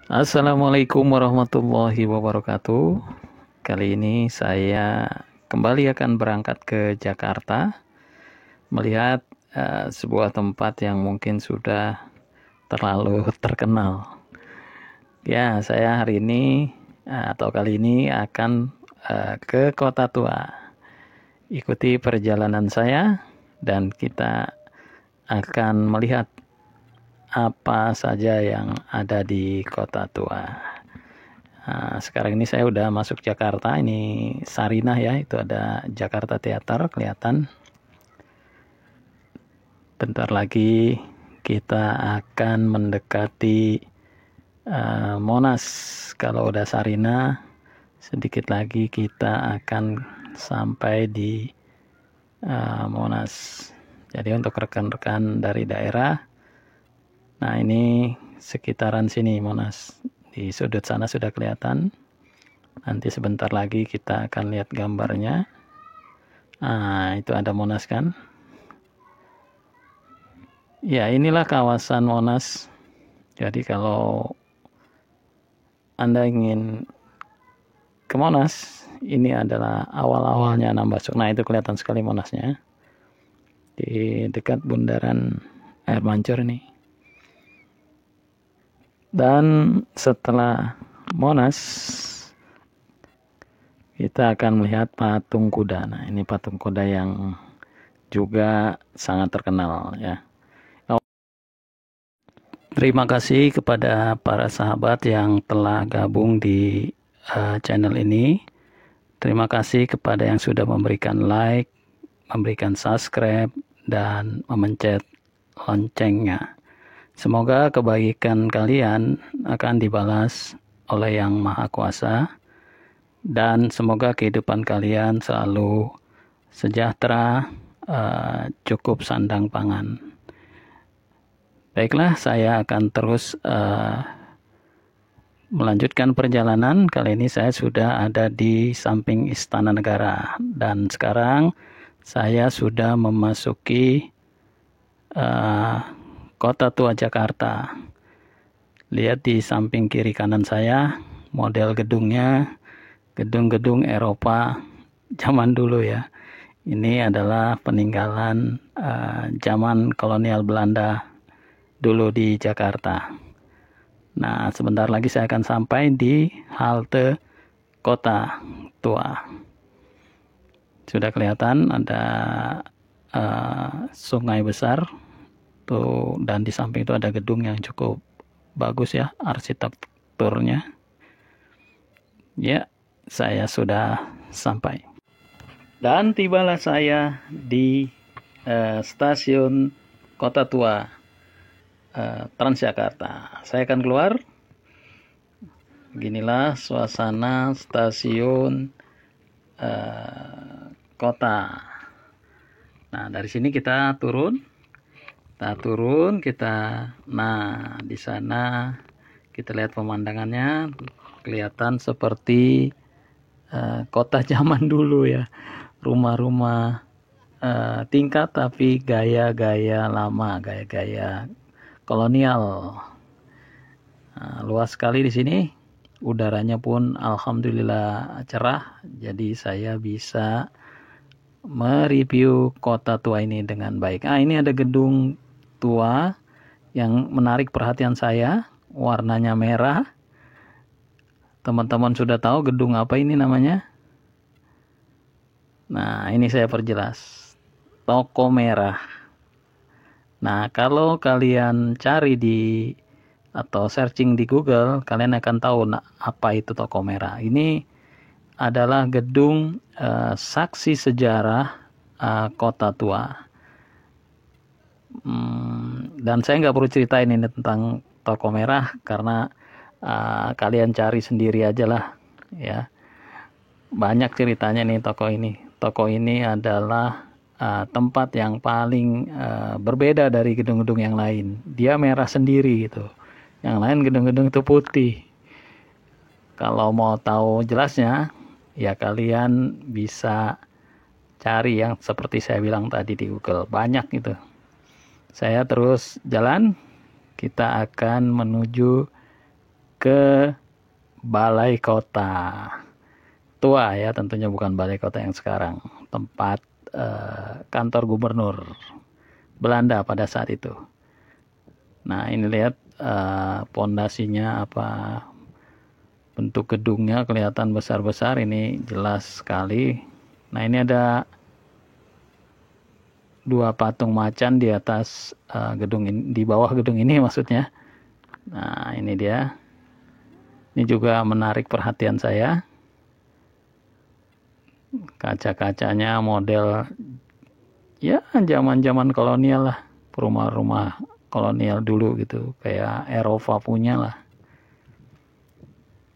Assalamualaikum warahmatullahi wabarakatuh. Kali ini saya kembali akan berangkat ke Jakarta melihat sebuah tempat yang mungkin sudah terlalu terkenal. Ya, saya hari ini atau kali ini akan ke Kota Tua. Ikuti perjalanan saya dan kita akan melihat apa saja yang ada di Kota Tua. Nah, sekarang ini saya udah masuk Jakarta. Ini Sarinah ya, itu ada Jakarta Theater kelihatan. Bentar lagi kita akan mendekati Monas. Kalau udah Sarinah, sedikit lagi kita akan sampai di Monas. Jadi untuk rekan-rekan dari daerah, nah ini sekitaran sini Monas. Di sudut sana sudah kelihatan. Nanti sebentar lagi kita akan lihat gambarnya. Nah, itu ada Monas kan? Ya, inilah kawasan Monas. Jadi kalau Anda ingin ke Monas, ini adalah awal-awalnya Anda masuk. Nah, itu kelihatan sekali Monasnya. Di dekat bundaran Air Mancur ini. Dan setelah Monas, kita akan melihat patung kuda. Nah, ini patung kuda yang juga sangat terkenal ya. Terima kasih kepada para sahabat yang telah gabung di channel ini. Terima kasih kepada yang sudah memberikan like, memberikan subscribe, dan memencet loncengnya. Semoga kebaikan kalian akan dibalas oleh Yang Maha Kuasa, dan semoga kehidupan kalian selalu sejahtera, cukup sandang pangan. Baiklah, saya akan terus melanjutkan perjalanan. Kali ini saya sudah ada di samping Istana Negara, dan sekarang saya sudah memasuki Kota Tua Jakarta. Lihat di samping kiri kanan saya, model gedungnya, gedung-gedung Eropa zaman dulu ya. Ini adalah peninggalan zaman kolonial Belanda dulu di Jakarta. Nah, sebentar lagi saya akan sampai di halte Kota Tua. Sudah kelihatan ada sungai besar tuh, dan di samping itu ada gedung yang cukup bagus ya arsitekturnya. Ya, saya sudah sampai. Dan tibalah saya di stasiun Kota Tua Transjakarta. Saya akan keluar. Beginilah suasana stasiun kota. Nah, dari sini kita turun. Nah, di sana kita lihat pemandangannya, kelihatan seperti kota zaman dulu ya. Rumah-rumah tingkat tapi gaya-gaya lama, gaya-gaya kolonial. Nah, luas sekali di sini. Udaranya pun alhamdulillah cerah. Jadi saya bisa mereview Kota Tua ini dengan baik. Ini ada gedung tua yang menarik perhatian saya, warnanya merah. Teman-teman sudah tahu gedung apa ini namanya? Nah, ini saya perjelas. Toko Merah. Nah, kalau kalian cari di atau searching di Google, kalian akan tahu apa itu Toko Merah. Ini adalah gedung saksi sejarah Kota Tua. Dan saya nggak perlu ceritain ini tentang Toko Merah karena kalian cari sendiri aja lah ya. Banyak ceritanya nih toko ini. Toko ini adalah tempat yang paling berbeda dari gedung-gedung yang lain. Dia merah sendiri gitu. Yang lain gedung-gedung itu putih. Kalau mau tahu jelasnya, ya kalian bisa cari yang seperti saya bilang tadi di Google. Banyak itu. Saya terus jalan. Kita akan menuju ke balai kota tua ya, tentunya bukan balai kota yang sekarang, tempat kantor gubernur Belanda pada saat itu. Nah, ini lihat pondasinya apa, bentuk gedungnya kelihatan besar-besar, ini jelas sekali. Nah, ini ada dua patung macan di atas gedung ini, di bawah gedung ini maksudnya. Nah, ini dia. Ini juga menarik perhatian saya. Kaca-kacanya model ya zaman-zaman kolonial lah, rumah-rumah kolonial dulu gitu, kayak Eropa punya lah.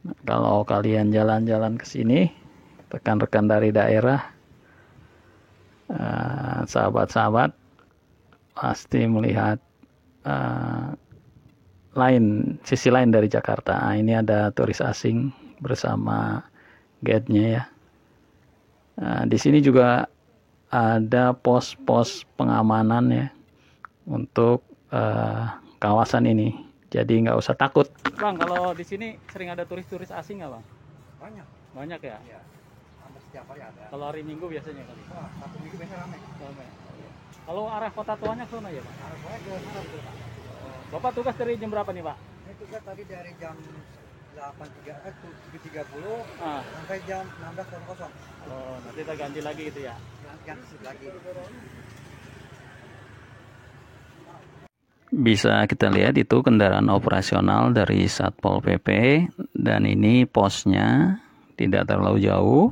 Nah, kalau kalian jalan-jalan ke sini, rekan-rekan dari daerah, sahabat-sahabat pasti melihat sisi lain dari Jakarta. Nah, ini ada turis asing bersama guide-nya ya. Di sini juga ada pos-pos pengamanan ya untuk kawasan ini. Jadi nggak usah takut. Bang, kalau di sini sering ada turis-turis asing nggak, Bang? Banyak. Banyak ya? Iya. Hampir setiap hari ada. Kalau hari Minggu biasanya kali? Wah, satu minggu biasanya ramai. Ramai. Kalau arah kota tuanya ke sana ya, Pak? Arah saya ke sana betul, Pak. Bapak tugas dari jam berapa nih, Pak? Saya tugas tadi dari jam 7.30 Ah. sampai jam 16.00. Oh, nanti kita ganti lagi gitu ya? Ganti lagi. Bisa kita lihat itu kendaraan operasional dari Satpol PP, dan ini posnya tidak terlalu jauh.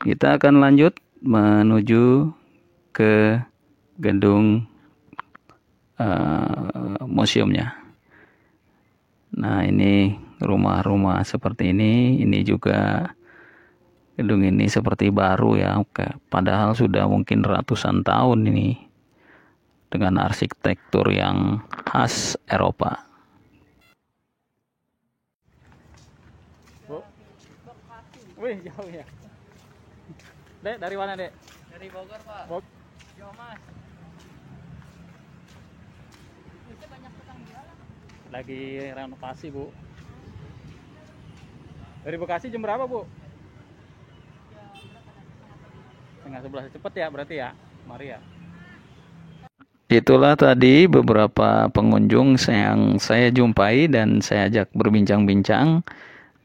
Kita akan lanjut menuju ke gedung museumnya. Nah, ini rumah-rumah seperti ini juga gedung ini seperti baru ya, padahal sudah mungkin ratusan tahun ini, dengan arsitektur yang khas Eropa. Bu, wih jauh ya. Dek, dari mana, Dek? Dari Bogor, Pak. Jawa Mas. Itu banyak tukang jualan. Lagi renovasi, Bu. Dari Bekasi jam berapa, Bu? Setengah 11. Cepet ya berarti ya, mari ya. Itulah tadi beberapa pengunjung yang saya jumpai dan saya ajak berbincang-bincang.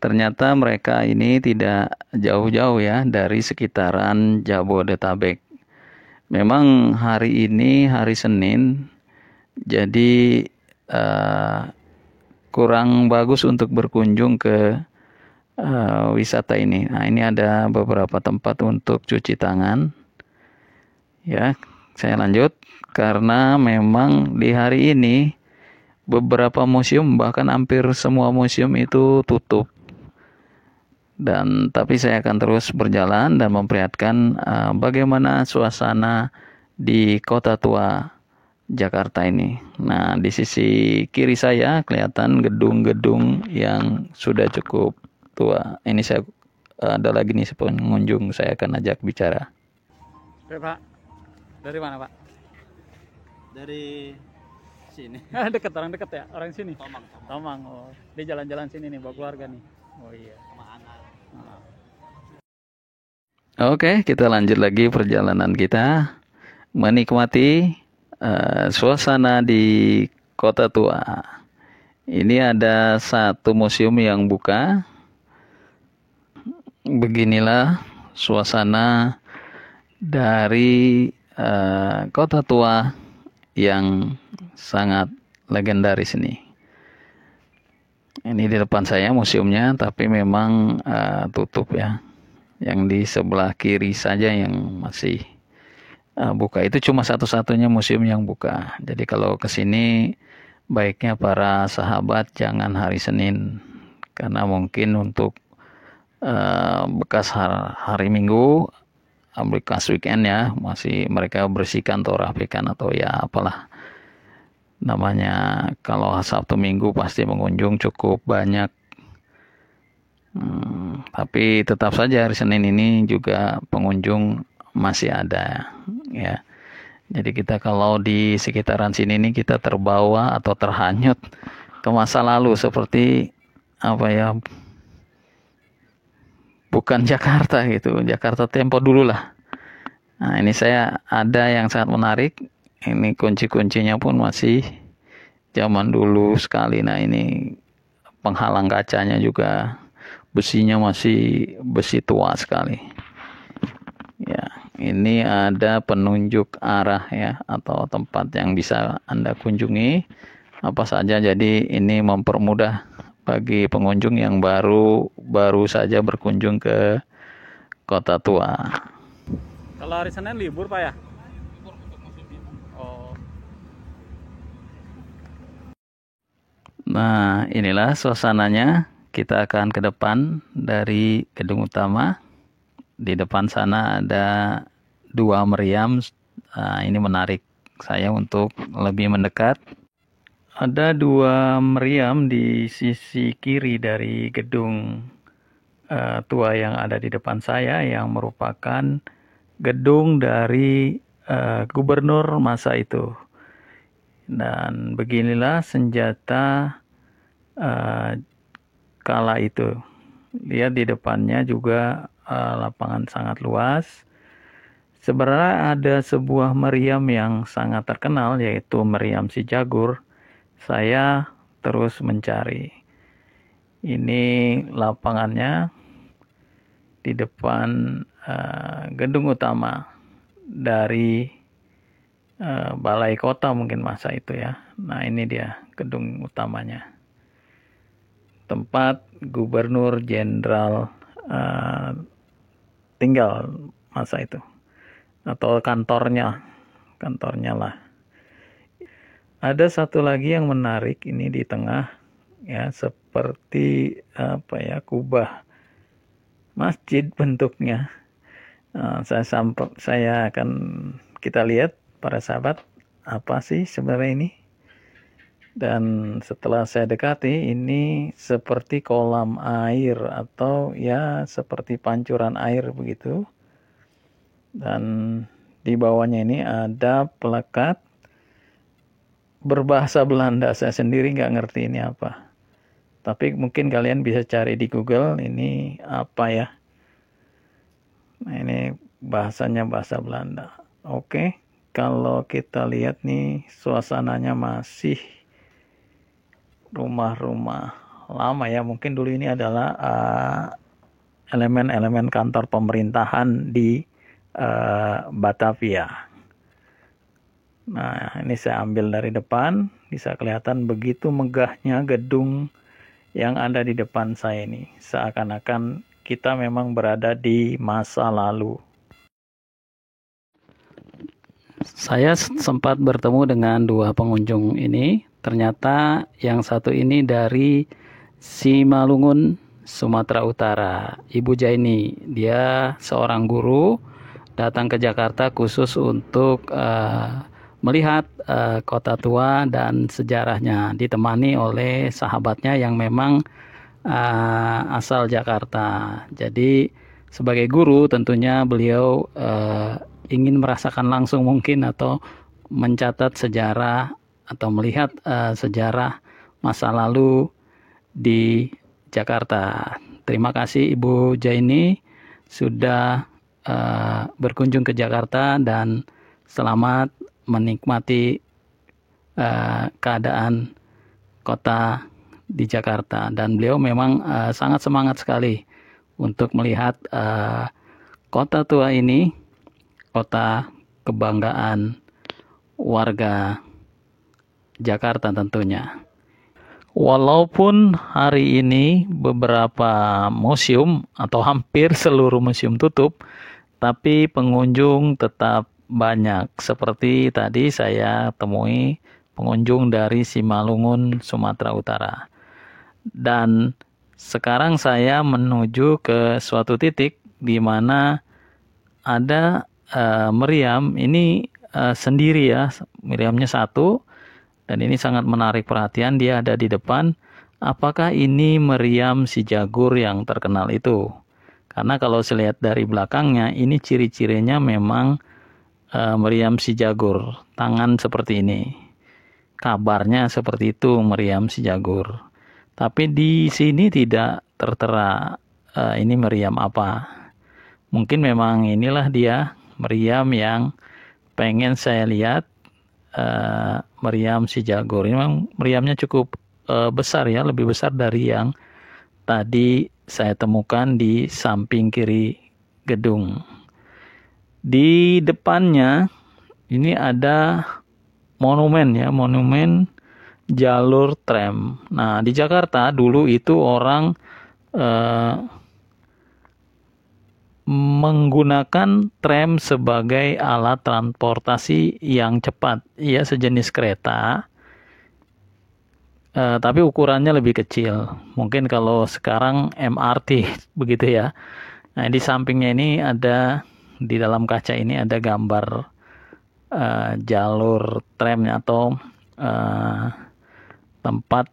Ternyata mereka ini tidak jauh-jauh ya dari sekitaran Jabodetabek. Memang hari ini hari Senin, jadi kurang bagus untuk berkunjung ke wisata ini. Nah, ini ada beberapa tempat untuk cuci tangan. Ya, saya lanjut karena memang di hari ini beberapa museum, bahkan hampir semua museum itu tutup. Dan tapi saya akan terus berjalan dan memperlihatkan bagaimana suasana di kota tua Jakarta ini. Nah, di sisi kiri saya kelihatan gedung-gedung yang sudah cukup tua. Ini saya ada lagi nih pengunjung, saya akan ajak bicara. Pak, dari mana, Pak? Dari sini. Dekat, orang dekat ya, orang sini. Tomang. Tomang. Oh, dia jalan-jalan sini nih, bawa keluarga nih. Oh iya. Sama anak. Oke, kita lanjut lagi perjalanan kita menikmati suasana di kota tua. Ini ada satu museum yang buka. Beginilah suasana dari kota tua yang sangat legendaris ini. Ini di depan saya museumnya, tapi memang tutup ya. Yang di sebelah kiri saja yang masih buka. Itu cuma satu-satunya museum yang buka. Jadi kalau ke sini baiknya para sahabat jangan hari Senin, karena mungkin untuk bekas hari Minggu, bekas weekend ya, masih mereka bersihkan atau rapikan atau ya apalah namanya. Kalau Sabtu Minggu pasti pengunjung cukup banyak. Tapi tetap saja hari Senin ini juga pengunjung masih ada ya. Jadi kita kalau di sekitaran sini nih kita terbawa atau terhanyut ke masa lalu seperti apa ya, bukan Jakarta gitu, Jakarta tempo dulu lah. Nah, ini saya ada yang sangat menarik. Ini kunci-kuncinya pun masih zaman dulu sekali. Nah, ini penghalang kacanya juga besinya masih besi tua sekali. Ya, ini ada penunjuk arah ya, atau tempat yang bisa Anda kunjungi apa saja. Jadi ini mempermudah bagi pengunjung yang baru saja berkunjung ke Kota Tua. Kalau hari Senin libur Pak ya? Oh. Nah, inilah suasananya. Kita akan ke depan dari gedung utama. Di depan sana ada 2 meriam. Nah, ini menarik saya untuk lebih mendekat. Ada 2 meriam di sisi kiri dari gedung tua yang ada di depan saya, yang merupakan gedung dari gubernur masa itu. Dan beginilah senjata kala itu. Lihat di depannya juga lapangan sangat luas. Sebenarnya ada sebuah meriam yang sangat terkenal, yaitu meriam Si Jagur. Saya terus mencari. Ini lapangannya di depan gedung utama dari balai kota mungkin masa itu ya. Nah, ini dia gedung utamanya, tempat gubernur jenderal tinggal masa itu, atau kantornya lah. Ada satu lagi yang menarik, ini di tengah ya, seperti apa ya, kubah masjid bentuknya. Kita lihat para sahabat, apa sih sebenarnya ini. Dan setelah saya dekati, ini seperti kolam air atau ya seperti pancuran air begitu. Dan di bawahnya ini ada pelekat berbahasa Belanda. Saya sendiri nggak ngerti ini apa. Tapi mungkin kalian bisa cari di Google ini apa ya. Nah, ini bahasanya bahasa Belanda. Oke, kalau kita lihat nih suasananya masih rumah-rumah lama ya. Mungkin dulu ini adalah elemen-elemen kantor pemerintahan di Batavia. Nah, ini saya ambil dari depan, bisa kelihatan begitu megahnya gedung yang ada di depan saya ini. Seakan-akan kita memang berada di masa lalu. Saya sempat bertemu dengan 2 pengunjung ini. Ternyata yang satu ini dari Simalungun, Sumatera Utara. Ibu Jaini, dia seorang guru datang ke Jakarta khusus untuk melihat Kota Tua dan sejarahnya, ditemani oleh sahabatnya yang memang asal Jakarta. Jadi sebagai guru tentunya beliau ingin merasakan langsung mungkin, atau mencatat sejarah atau melihat sejarah masa lalu di Jakarta. Terima kasih Ibu Jaini sudah berkunjung ke Jakarta, dan selamat menikmati keadaan kota di Jakarta. Dan beliau memang sangat semangat sekali untuk melihat Kota Tua ini, kota kebanggaan warga Jakarta tentunya. Walaupun hari ini beberapa museum atau hampir seluruh museum tutup, tapi pengunjung tetap banyak. Seperti tadi saya temui pengunjung dari Simalungun, Sumatera Utara. Dan sekarang saya menuju ke suatu titik di mana ada meriam ini sendiri ya, meriamnya satu, dan ini sangat menarik perhatian. Dia ada di depan. Apakah ini meriam Si Jagur yang terkenal itu? Karena kalau saya lihat dari belakangnya, ini ciri-cirinya memang meriam Si Jagur, tangan seperti ini. kabarnya seperti itu meriam si Jagur. Tapi di sini tidak tertera ini meriam apa. Mungkin memang inilah dia meriam yang pengen saya lihat, meriam si Jagur. Ini memang meriamnya cukup besar ya, lebih besar dari yang tadi saya temukan di samping kiri gedung. Di depannya ini ada monumen ya, monumen jalur tram. Nah, di Jakarta dulu itu orang menggunakan tram sebagai alat transportasi yang cepat, ya sejenis kereta, tapi ukurannya lebih kecil. Mungkin kalau sekarang MRT begitu ya. Nah, di sampingnya ini ada, di dalam kaca ini ada gambar jalur tramnya atau tempat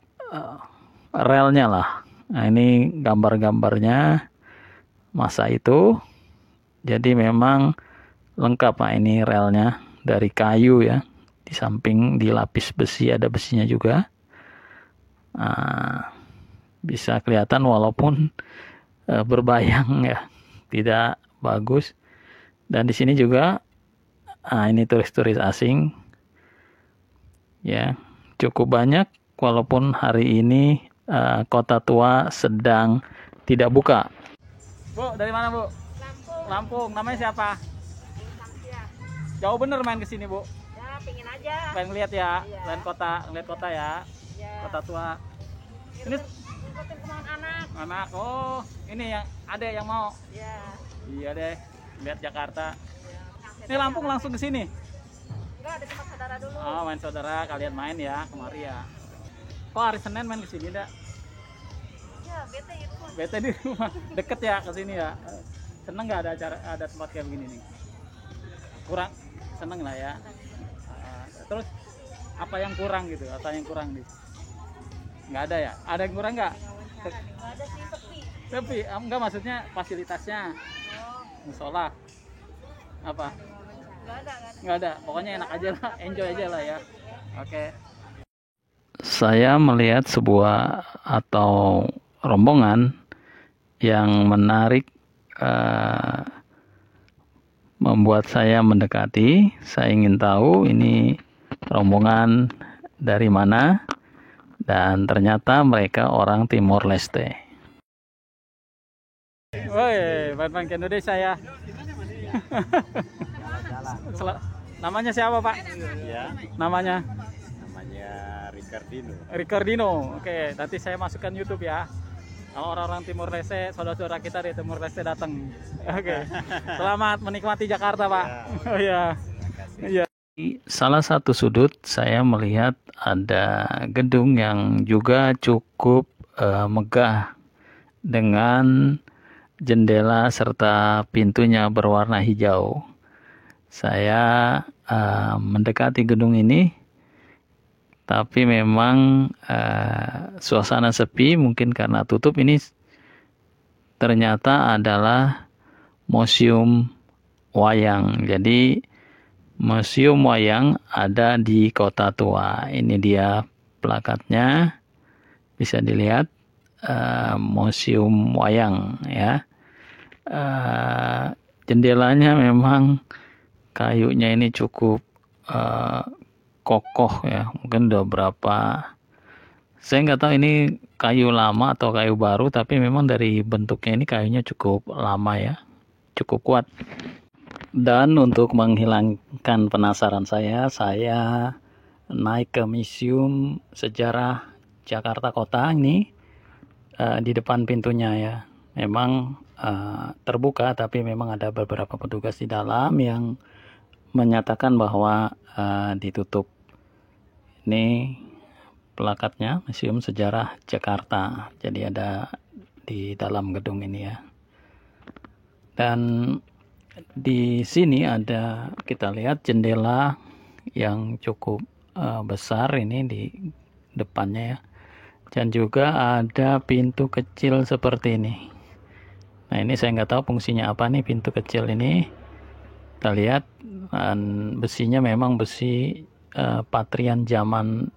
relnya lah. Nah, ini gambar-gambarnya masa itu. Jadi memang lengkap. Nah, ini relnya dari kayu ya. Di samping dilapis besi, ada besinya juga. Nah, bisa kelihatan walaupun berbayang ya, tidak bagus. Dan di sini juga ini turis-turis asing ya, cukup banyak walaupun hari ini Kota Tua sedang tidak buka. Bu, dari mana Bu? Lampung. Lampung. Namanya siapa? Samsia. Jauh bener main ke sini Bu. Ya, pingin aja. Pengen lihat ya, Iya. ngeliat kota ya. Ya. Kota Tua. Ini Ngikutin kemauan anak. anak. Oh, ini yang ada yang mau. Ya. Iya deh, lihat Jakarta. Ya. Ini Lampung langsung ke sini. Enggak, ada tempat saudara dulu. Oh, main saudara, kalian main ya kemari ya. Kok hari Senin main ke sini dah? Ya, bete itu. Bete di rumah, deket ya ke sini ya. Seneng nggak ada acara, ada tempat kayak begini nih? Kurang, seneng lah ya. Terus apa yang kurang gitu? Apa yang kurang nih? Nggak ada ya? Ada yang kurang nggak? Enggak ada sih, sepi. Tapi enggak, maksudnya fasilitasnya, Oh, musola, apa? Nggak ada. Pokoknya enak aja lah, enjoy aja lah ya. Oke. Saya melihat sebuah atau rombongan yang menarik, membuat saya mendekati. Saya ingin tahu ini rombongan dari mana, dan ternyata mereka orang Timor Leste. Woi, main-main ke Indonesia ya. Namanya siapa Pak? Ya, Namanya namanya Ricardino. Ricardino. Oke, nanti saya masukkan YouTube ya. Kalau orang-orang Timor Leste, saudara-saudara kita di Timor Leste datang. Oke. Selamat menikmati Jakarta, Pak. Oh iya. Iya. Di salah satu sudut saya melihat ada gedung yang juga cukup megah dengan jendela serta pintunya berwarna hijau. Saya mendekati gedung ini, tapi memang suasana sepi, mungkin karena tutup. Ini ternyata adalah museum wayang. Jadi museum wayang ada di Kota Tua. Ini dia plakatnya, bisa dilihat, museum wayang ya. Jendelanya memang kayunya ini cukup kokoh ya, mungkin udah berapa, saya nggak tahu ini kayu lama atau kayu baru, tapi memang dari bentuknya ini kayunya cukup lama ya, cukup kuat. Dan untuk menghilangkan penasaran saya naik ke Museum Sejarah Jakarta Kota ini. Di depan pintunya ya, memang terbuka, tapi memang ada beberapa petugas di dalam yang menyatakan bahwa ditutup. Ini plakatnya, Museum Sejarah Jakarta. Jadi ada di dalam gedung ini ya. Dan di sini ada, kita lihat jendela yang cukup besar ini di depannya ya. Dan juga ada pintu kecil seperti ini. Nah, ini saya nggak tahu fungsinya apa nih pintu kecil ini. Kita lihat, besinya memang besi patrian zaman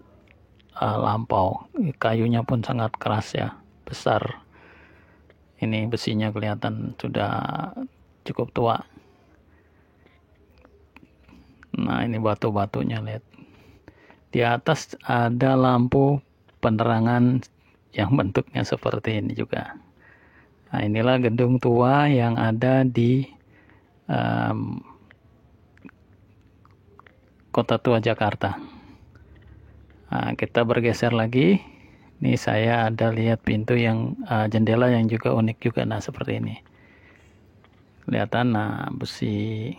lampau. Kayunya pun sangat keras ya, besar. Ini besinya kelihatan sudah cukup tua. Nah, ini batu-batunya, lihat. Di atas ada lampu penerangan yang bentuknya seperti ini juga. Nah, inilah gedung tua yang ada di Kota Tua Jakarta. Nah, kita bergeser lagi. Ini saya ada lihat pintu yang jendela yang juga unik juga. Nah, seperti ini. Kelihatan, nah, besi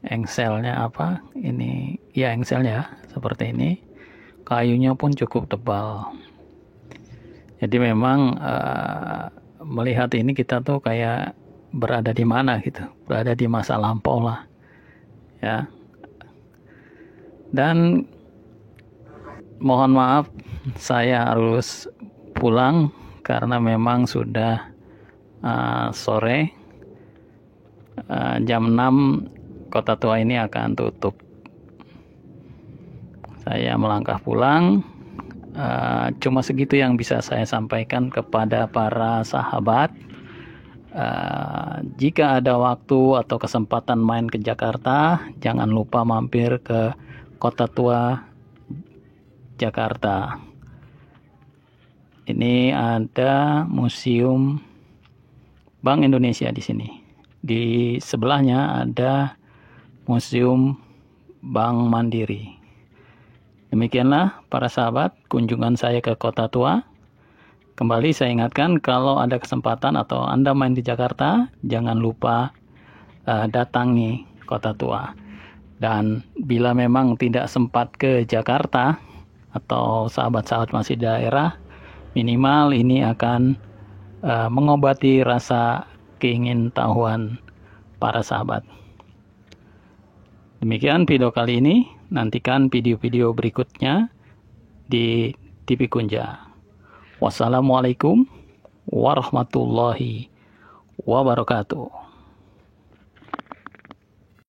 engselnya apa? Ini ya engselnya seperti ini. Kayunya pun cukup tebal. Jadi memang melihat ini kita tuh kayak berada di mana gitu, berada di masa lampau lah, ya. Dan mohon maaf, saya harus pulang karena memang sudah sore. Jam 6 Kota Tua ini akan tutup. Saya melangkah pulang. Cuma segitu yang bisa saya sampaikan kepada para sahabat. Jika ada waktu atau kesempatan main ke Jakarta, jangan lupa mampir ke Kota Tua Jakarta. Ini ada Museum Bank Indonesia di sini. Di sebelahnya ada Museum Bank Mandiri. Demikianlah para sahabat kunjungan saya ke Kota Tua. Kembali saya ingatkan, kalau ada kesempatan atau Anda main di Jakarta, jangan lupa datangi Kota Tua. Dan bila memang tidak sempat ke Jakarta atau sahabat-sahabat masih di daerah, minimal ini akan mengobati rasa keingintahuan para sahabat. Demikian video kali ini. Nantikan video-video berikutnya di TV Kunja. Wassalamualaikum warahmatullahi wabarakatuh.